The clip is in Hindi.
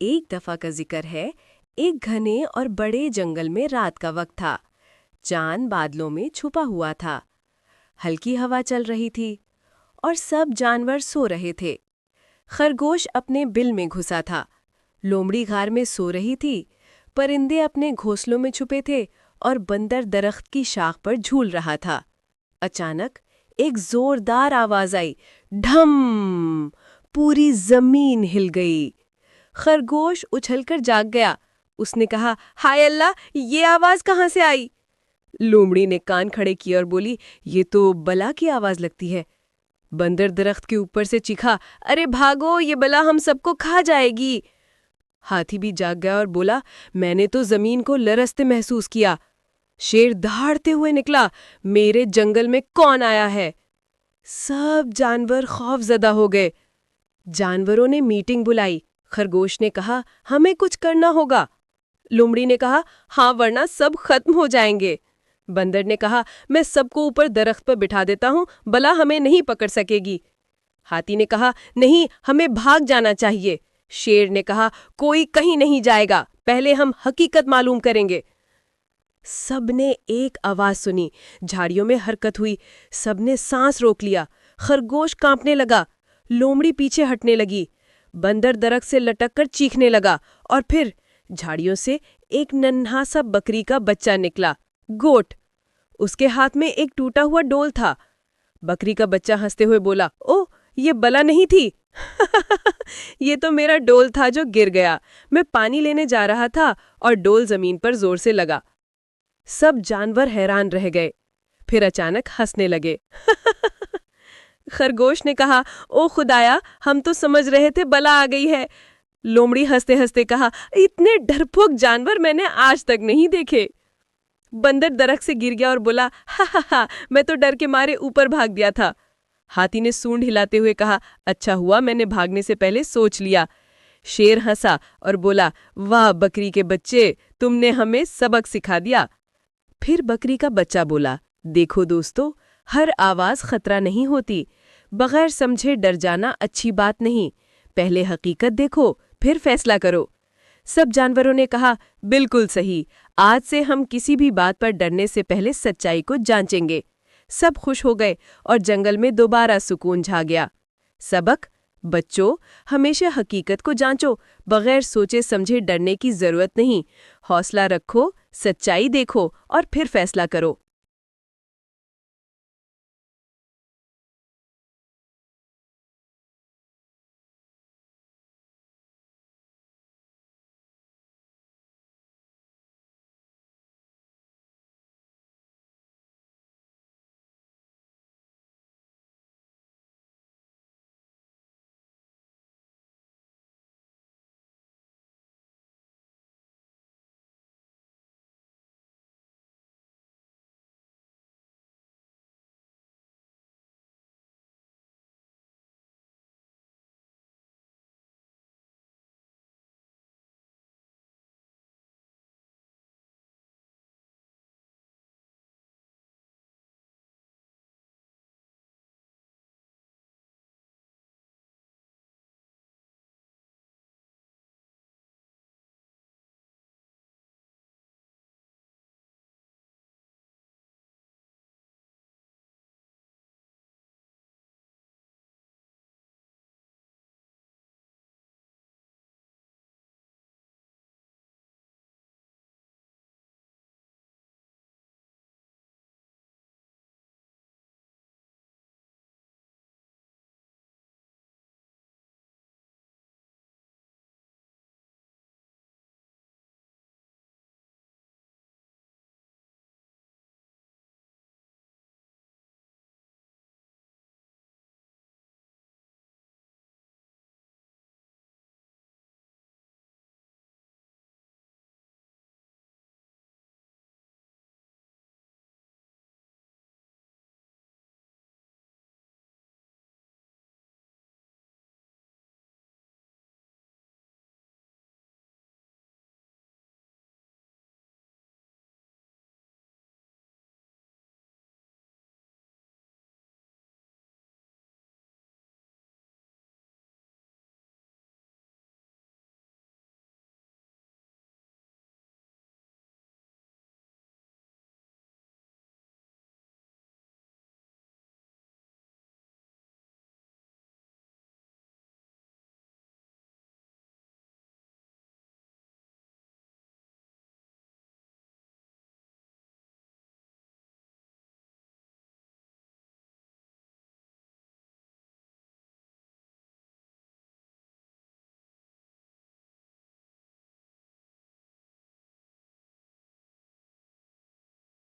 एक दफा का जिक्र है। एक घने और बड़े जंगल में रात का वक्त था। चांद बादलों में छुपा हुआ था। हल्की हवा चल रही थी और सब जानवर सो रहे थे। खरगोश अपने बिल में घुसा था। लोमड़ी गार में सो रही थी। परिंदे अपने घोंसलों में छुपे थे और बंदर दरख्त की शाख पर झूल रहा था। अचानक एक जोरदार आवाज आई, ढम! पूरी जमीन हिल गई। खरगोश उछलकर जाग गया। उसने कहा, हाय अल्लाह, ये आवाज कहाँ से आई? लोमड़ी ने कान खड़े किए और बोली, ये तो बला की आवाज लगती है। बंदर दरख्त के ऊपर से चीखा, अरे भागो, ये बला हम सबको खा जाएगी। हाथी भी जाग गया और बोला, मैंने तो जमीन को लरसते महसूस किया। शेर दहाड़ते हुए निकला, मेरे जंगल में कौन आया है? सब जानवर खौफजदा हो गए। जानवरों ने मीटिंग बुलाई। खरगोश ने कहा, हमें कुछ करना होगा। लोमड़ी ने कहा, हाँ, वरना सब खत्म हो जाएंगे। बंदर ने कहा, मैं सबको ऊपर दरख्त पर बिठा देता हूँ, बला हमें नहीं पकड़ सकेगी। हाथी ने कहा, नहीं, हमें भाग जाना चाहिए। शेर ने कहा, कोई कहीं नहीं जाएगा, पहले हम हकीकत मालूम करेंगे। सबने एक आवाज सुनी। झाड़ियों में हरकत हुई। सबने सांस रोक लिया। खरगोश कांपने लगा। लोमड़ी पीछे हटने लगी। बंदर दरख्त से लटककर चीखने लगा और फिर झाड़ियों से एक नन्हा सा बकरी का बच्चा निकला, गोट। उसके हाथ में एक टूटा हुआ डोल था। बकरी का बच्चा हंसते हुए बोला, ओह, ये बला नहीं थी। ये तो मेरा डोल था जो गिर गया। मैं पानी लेने जा रहा था और डोल जमीन पर जोर से लगा। सब जानवर हैरान रह गए, फिर अचानक हंसने लगे। खरगोश ने कहा, ओ खुदाया, हम तो समझ रहे थे बला आ गई है। लोमड़ी हंसते हंसते कहा, इतने डरपोक जानवर मैंने आज तक नहीं देखे। बंदर दरख्त से गिर गया और बोला, हा हा हा, मैं तो डर के मारे ऊपर भाग गया था। हाथी ने सूंड हिलाते हुए कहा, अच्छा हुआ मैंने भागने से पहले सोच लिया। शेर हंसा और बोला, वाह बकरी के बच्चे, तुमने हमें सबक सिखा दिया। फिर बकरी का बच्चा बोला, देखो दोस्तों, हर आवाज खतरा नहीं होती। बगैर समझे डर जाना अच्छी बात नहीं। पहले हकीकत देखो, फिर फैसला करो। सब जानवरों ने कहा, बिल्कुल सही, आज से हम किसी भी बात पर डरने से पहले सच्चाई को जांचेंगे। सब खुश हो गए और जंगल में दोबारा सुकून छा गया। सबक, बच्चों, हमेशा हकीकत को जांचो। बगैर सोचे समझे डरने की जरूरत नहीं। हौसला रखो, सच्चाई देखो और फिर फैसला करो।